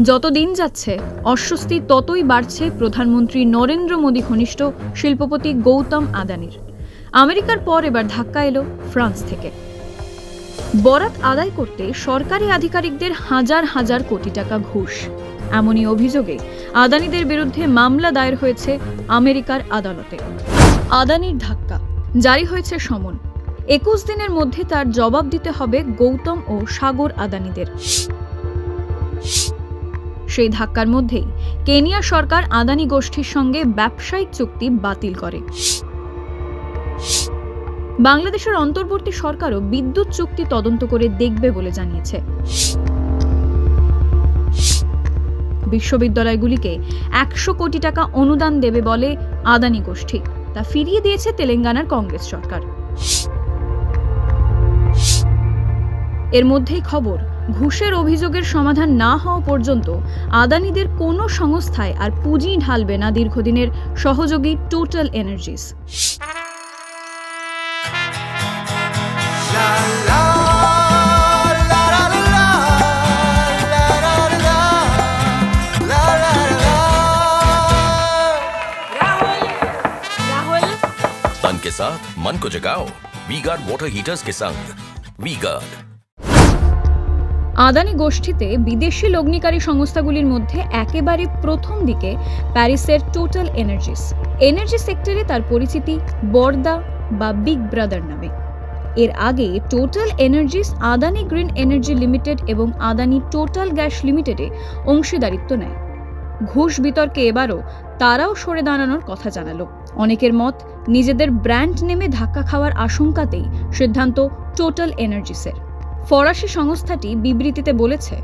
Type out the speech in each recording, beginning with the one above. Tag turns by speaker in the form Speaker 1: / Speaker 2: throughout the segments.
Speaker 1: যত দিন যাচ্ছে অস্বস্তি ততই বাড়ছে প্রধানমন্ত্রী নরেন্দ্র মোদী ঘনিষ্ঠ শিল্পপতি গৌতম আদানির। আমেরিকার পর এবার ধাক্কা এলো ফ্রান্স থেকে। বরাত আদায় করতে সরকারি আধিকারিকদের হাজার হাজার কোটি টাকা ঘুষ, এমনই অভিযোগে আদানিদের বিরুদ্ধে মামলা দায়ের হয়েছে আমেরিকার আদালতে। আদানির ধাক্কা, জারি হয়েছে সমন। 21 দিনের মধ্যে তার জবাব দিতে হবে গৌতম ও সাগর আদানিদের। সেই ধাক্কার মধ্যেই কেনিয়া সরকার আদানি গোষ্ঠীর সঙ্গে ব্যবসায়িক চুক্তি বাতিল করে। বাংলাদেশের অন্তর্বর্তী সরকারও বিদ্যুৎ চুক্তি তদন্ত করে দেখবে বলে জানিয়েছে। বিশ্ববিদ্যালয়গুলিকে 100 কোটি টাকা অনুদান দেবে বলে আদানি গোষ্ঠী, তা ফিরিয়ে দিয়েছে তেলেঙ্গানার কংগ্রেস সরকার। এর মধ্যেই খবর, ঘুষের অভিযোগের সমাধান না হওয়া পর্যন্ত আদানিদের কোনো সংস্থায় আর পুঁজি ঢালবে না দীর্ঘদিনের সহযোগী টোটাল এনার্জিস।
Speaker 2: तन के साथ मन को जगाओ वी-गार्ड वाटर हीटर्स के संग वी-गार्ड।
Speaker 1: আদানি গোষ্ঠীতে বিদেশি লগ্নিকারী সংস্থাগুলির মধ্যে একেবারে প্রথম দিকে প্যারিসের টোটাল এনার্জিস। এনার্জি সেক্টরে তার পরিচিতি বর্দা বা বিগ ব্রাদার নামে। এর আগে total energies Adani green energy limited এবং আদানি টোটাল গ্যাস লিমিটেডে অংশীদারিত্ব নেয়। ঘুষ বিতর্কে এবারও তারাও সরে দাঁড়ানোর কথা জানালো। অনেকের মত, নিজেদের ব্র্যান্ড নেমে ধাক্কা খাওয়ার আশঙ্কাতেই সিদ্ধান্ত টোটাল এনার্জিসের। ফরাসি সংস্থাটি বিবৃতিতে বলেছে,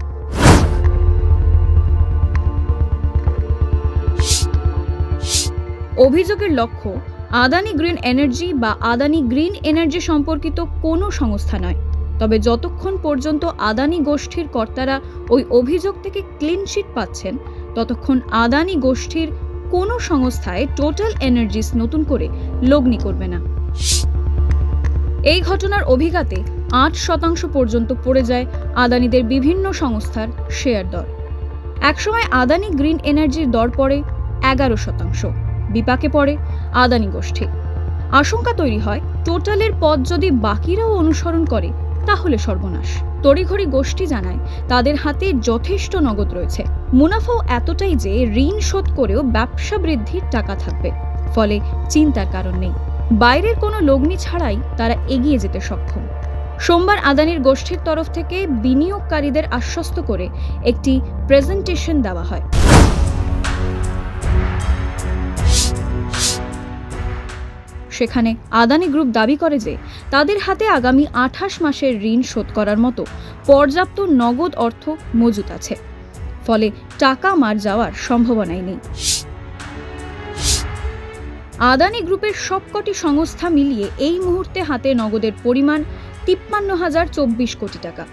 Speaker 1: অভিযোগের লক্ষ্য আদানি গ্রিন এনার্জি বা আদানি গ্রিন এনার্জি সম্পর্কিত কোনো সংস্থা নয়। তবে যতক্ষণ পর্যন্ত আদানি গোষ্ঠীর কর্তারা ওই অভিযোগ থেকে ক্লিনচিট পাচ্ছেন, ততক্ষণ আদানি গোষ্ঠীর কোনো সংস্থায় টোটাল এনার্জিস নতুন করে লগ্নি করবে না। এই ঘটনার অভিঘাতে 8% পর্যন্ত পড়ে যায় আদানিদের বিভিন্ন সংস্থার শেয়ার দর। একসময় আদানি গ্রিন এনার্জির দর পড়ে 11%, বিপাকে পড়ে আদানি গোষ্ঠী। আশঙ্কা তৈরি হয়, টোটালের পথ যদি বাকিরাও অনুসরণ করে তাহলে সর্বনাশ। তড়িঘড়ি গোষ্ঠী জানায়, তাদের হাতে যথেষ্ট নগদ রয়েছে, মুনাফাও এতটাই যে ঋণ শোধ করেও ব্যবসা বৃদ্ধির টাকা থাকবে। ফলে চিন্তার কারণ নেই, বাইরের কোনো লগ্নি ছাড়াই তারা এগিয়ে যেতে সক্ষম। সোমবার আদানির গোষ্ঠীর তরফ থেকে বিনিয়োগকারীদের আশ্বস্ত করে একটি প্রেজেন্টেশন দেওয়া হয়। সেখানে আদানি গ্রুপ দাবি করে যে তাদের হাতে আগামী 28 মাসের ঋণ শোধ করার মতো পর্যাপ্ত নগদ অর্থ মজুত আছে। ফলে টাকা মার যাওয়ার সম্ভাবনাই নেই। আদানি গ্রুপের সবকটি সংস্থা মিলিয়ে এই মুহূর্তে হাতে নগদের পরিমাণ 53,024 কোটি টাকা,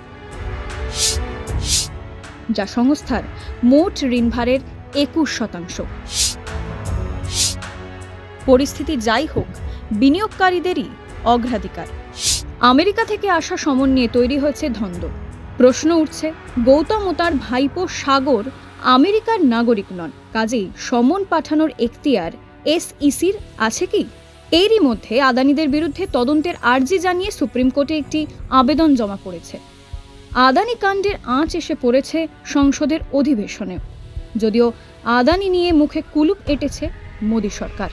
Speaker 1: যা সংস্থার মোট ঋণভারের 21%। পরিস্থিতি যাই হোক, বিনিয়োগকারীদেরই অগ্রাধিকার। আমেরিকা থেকে আসা সমন নিয়ে তৈরি হয়েছে ধন্দ। প্রশ্ন উঠছে, গৌতম ও তার ভাইপো সাগর আমেরিকার নাগরিক নন, কাজেই সমন পাঠানোর এখতিয়ার SECর আছে কি? এরই মধ্যে আদানিদের বিরুদ্ধে তদন্তের আর্জি জানিয়ে সুপ্রিম কোর্টে একটি আবেদন জমা পড়েছে। আদানি কাণ্ডের আঁচ এসে পড়েছে সংসদের অধিবেশনেও, যদিও আদানি নিয়ে মুখে কুলুপ এঁটেছে মোদী সরকার।